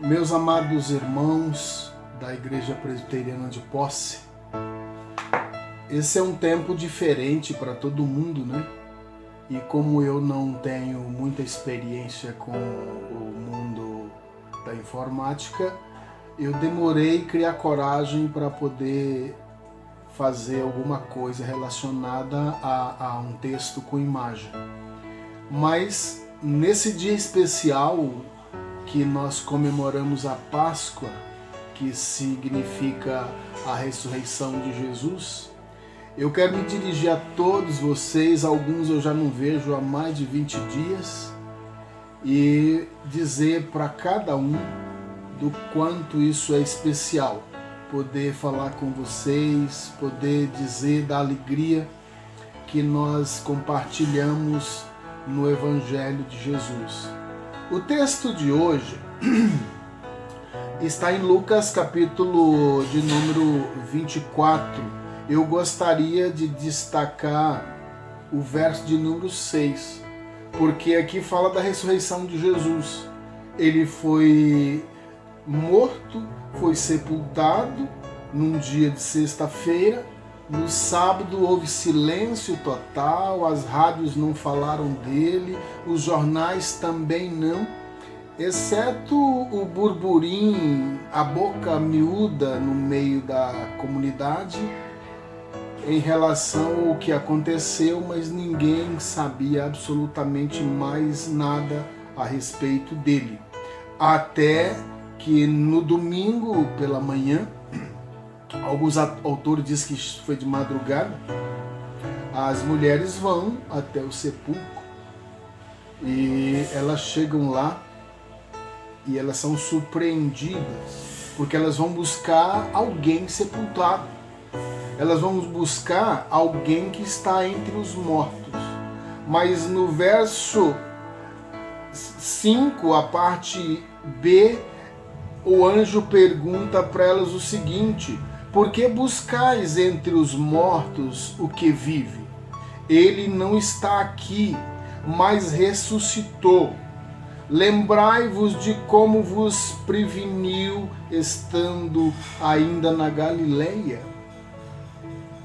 Meus amados irmãos da Igreja Presbiteriana de Posse, esse é um tempo diferente para todo mundo, né? E como eu não tenho muita experiência com o mundo da informática, eu demorei a criar coragem para poder fazer alguma coisa relacionada a um texto com imagem. Mas nesse dia especial que nós comemoramos a Páscoa, que significa a ressurreição de Jesus, eu quero me dirigir a todos vocês, alguns eu já não vejo há mais de 20 dias, e dizer para cada um do quanto isso é especial, poder falar com vocês, poder dizer da alegria que nós compartilhamos no Evangelho de Jesus. O texto de hoje está em Lucas capítulo de número 24. Eu gostaria de destacar o verso de número 6, porque aqui fala da ressurreição de Jesus. Ele foi morto, foi sepultado num dia de sexta-feira. No sábado houve silêncio total, as rádios não falaram dele, os jornais também não, exceto o burburinho, a boca miúda no meio da comunidade em relação ao que aconteceu, mas ninguém sabia absolutamente mais nada a respeito dele. Até que no domingo pela manhã, alguns autores dizem que foi de madrugada, as mulheres vão até o sepulcro e elas chegam lá e elas são surpreendidas, porque elas vão buscar alguém sepultado. Elas vão buscar alguém que está entre os mortos. Mas no verso 5, a parte B, o anjo pergunta para elas o seguinte: por que buscais entre os mortos o que vive? Ele não está aqui, mas ressuscitou. Lembrai-vos de como vos preveniu estando ainda na Galileia.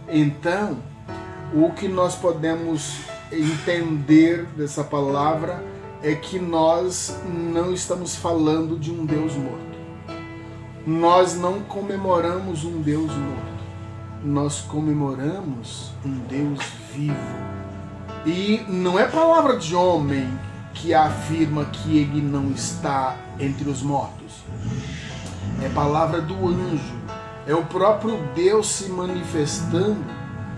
Então, o que nós podemos entender dessa palavra é que nós não estamos falando de um Deus morto. Nós não comemoramos um Deus morto. Nós comemoramos um Deus vivo. E não é palavra de homem que afirma que ele não está entre os mortos. É palavra do anjo. É o próprio Deus se manifestando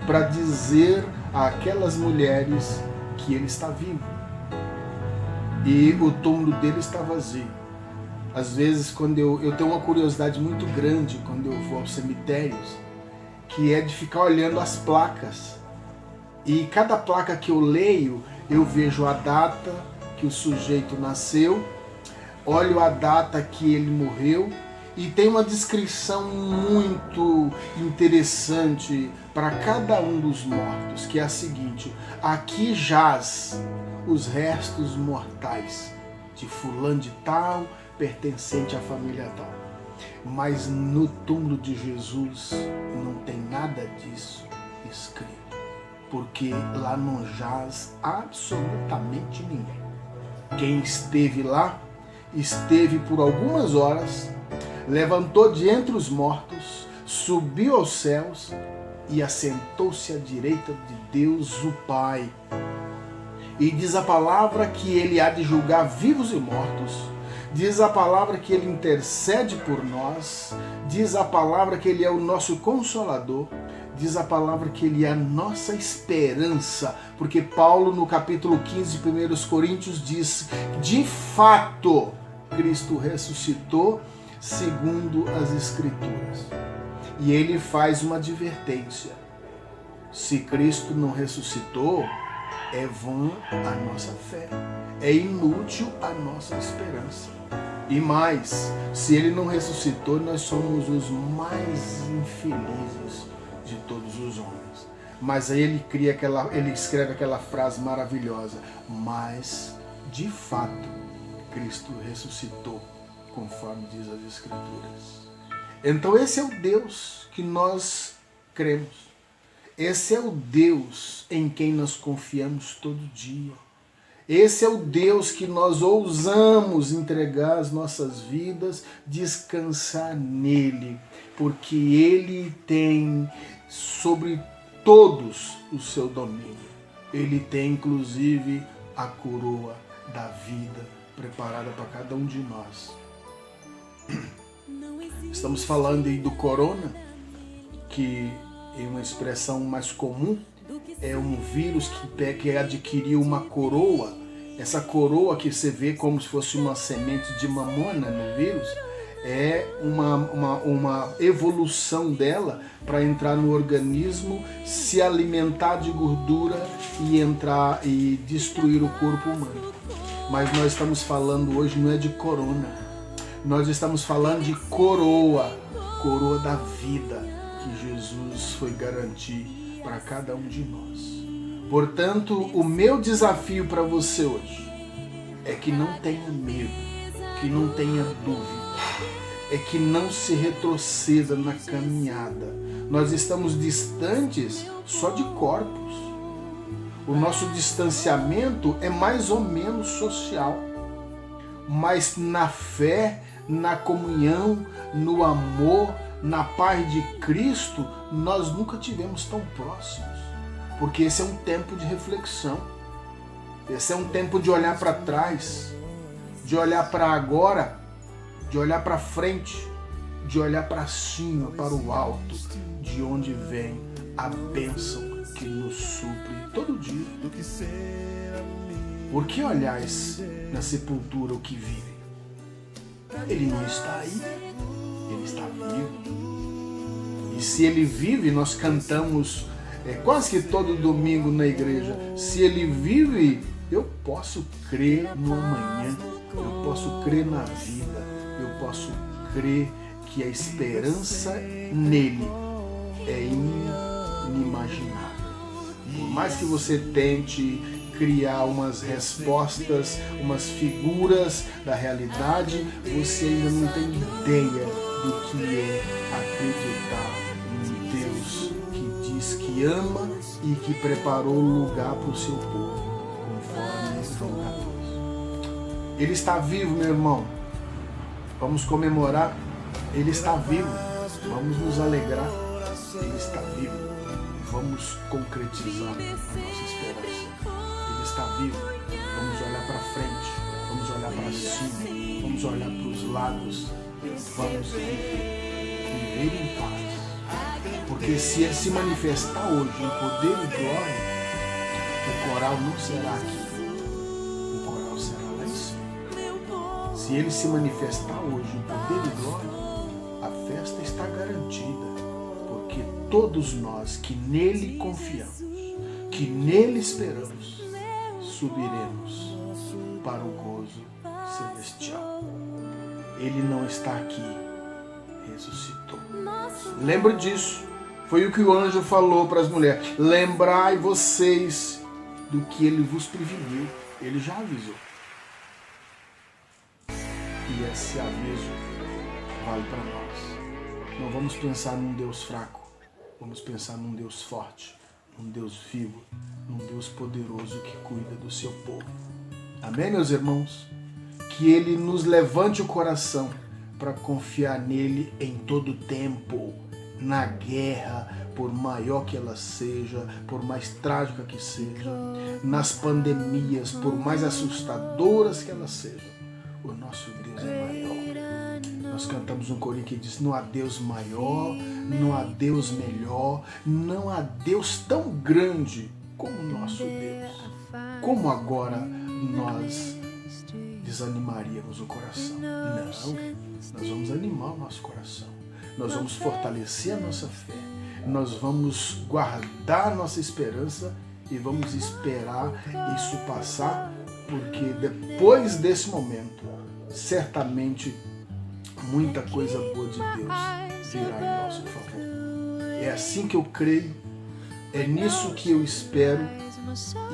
para dizer àquelas mulheres que ele está vivo. E o túmulo dele está vazio. Às vezes, quando eu tenho uma curiosidade muito grande quando eu vou aos cemitérios, que é de ficar olhando as placas. E cada placa que eu leio, eu vejo a data que o sujeito nasceu, olho a data que ele morreu, e tem uma descrição muito interessante para cada um dos mortos, que é a seguinte: aqui jaz os restos mortais de fulano de tal, pertencente à família tal. Mas no túmulo de Jesus não tem nada disso escrito, porque lá não jaz absolutamente ninguém. Quem esteve lá, esteve por algumas horas, levantou de entre os mortos, subiu aos céus e assentou-se à direita de Deus o Pai. E diz a palavra que ele há de julgar vivos e mortos. Diz a palavra que ele intercede por nós. Diz a palavra que ele é o nosso consolador. Diz a palavra que ele é a nossa esperança. Porque Paulo, no capítulo 15 de 1 Coríntios, diz: de fato, Cristo ressuscitou segundo as Escrituras. E ele faz uma advertência: se Cristo não ressuscitou, é vã a nossa fé, é inútil a nossa esperança. E mais, se ele não ressuscitou, nós somos os mais infelizes de todos os homens. Mas aí ele escreve aquela frase maravilhosa: mas de fato Cristo ressuscitou conforme diz as Escrituras. Então esse é o Deus que nós cremos. Esse é o Deus em quem nós confiamos todo dia. Esse é o Deus que nós ousamos entregar as nossas vidas, descansar nele, porque ele tem sobre todos o seu domínio. Ele tem inclusive a coroa da vida preparada para cada um de nós. Estamos falando aí do corona, que é uma expressão mais comum, é um vírus que adquiriu uma coroa. Essa coroa que você vê como se fosse uma semente de mamona no vírus, é uma evolução dela para entrar no organismo, se alimentar de gordura e entrar e destruir o corpo humano. Mas nós estamos falando hoje não é de corona, nós estamos falando de coroa da vida que Jesus foi garantir para cada um de nós. Portanto, o meu desafio para você hoje é que não tenha medo, que não tenha dúvida, é que não se retroceda na caminhada. Nós estamos distantes só de corpos. O nosso distanciamento é mais ou menos social, mas na fé, na comunhão, no amor, na paz de Cristo, nós nunca tivemos tão próximos. Porque esse é um tempo de reflexão. Esse é um tempo de olhar para trás, de olhar para agora, de olhar para frente, de olhar para cima, para o alto, de onde vem a bênção que nos supre todo dia. Por que olhais na sepultura o que vive? Ele não está aí, ele está vivo. E se ele vive, nós cantamos quase que todo domingo na igreja. Se ele vive, eu posso crer no amanhã, eu posso crer na vida, eu posso crer que a esperança nele é inimaginável. Por mais que você tente criar umas respostas, umas figuras da realidade, você ainda não tem ideia do que é acreditar em Deus que diz que ama e que preparou lugar para o seu povo, conforme João 14. Ele está vivo, meu irmão. Vamos comemorar. Ele está vivo. Vamos nos alegrar. Ele está vivo. Vamos concretizar a nossa esperança. Ele está vivo. Vamos olhar para frente. Vamos olhar para cima. Vamos olhar para os lados. Vamos viver em paz. Porque se ele se manifestar hoje em poder e glória, o coral não será aqui. O coral será lá em cima. Se ele se manifestar hoje em poder e glória, a festa está garantida. Porque todos nós que nele confiamos, que nele esperamos, subiremos para o gozo celestial. Ele não está aqui, ressuscitou. Lembre disso. Foi o que o anjo falou para as mulheres. Lembrai vocês do que ele vos preveniu. Ele já avisou. E esse aviso vale para nós. Não vamos pensar num Deus fraco. Vamos pensar num Deus forte, num Deus vivo, num Deus poderoso que cuida do seu povo. Amém, meus irmãos? Que ele nos levante o coração para confiar nele em todo tempo. Na guerra, por maior que ela seja, por mais trágica que seja, nas pandemias, por mais assustadoras que elas sejam, o nosso Deus é maior. Nós cantamos um corinho que diz: não há Deus maior, não há Deus melhor, não há Deus tão grande como o nosso Deus. Como agora nós desanimaríamos o coração? Não, nós vamos animar o nosso coração. Nós vamos fortalecer a nossa fé, nós vamos guardar a nossa esperança e vamos esperar isso passar, porque depois desse momento, certamente, muita coisa boa de Deus virá em nosso favor. É assim que eu creio, é nisso que eu espero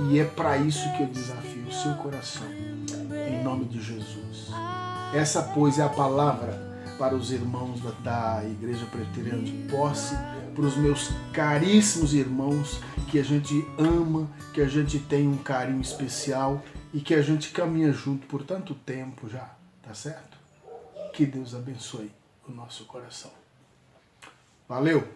e é para isso que eu desafio o seu coração, em em nome de Jesus. Essa, pois, é a palavra para os irmãos da Igreja Presbiteriana de Posse, para os meus caríssimos irmãos que a gente ama, que a gente tem um carinho especial e que a gente caminha junto por tanto tempo já, tá certo? Que Deus abençoe o nosso coração. Valeu!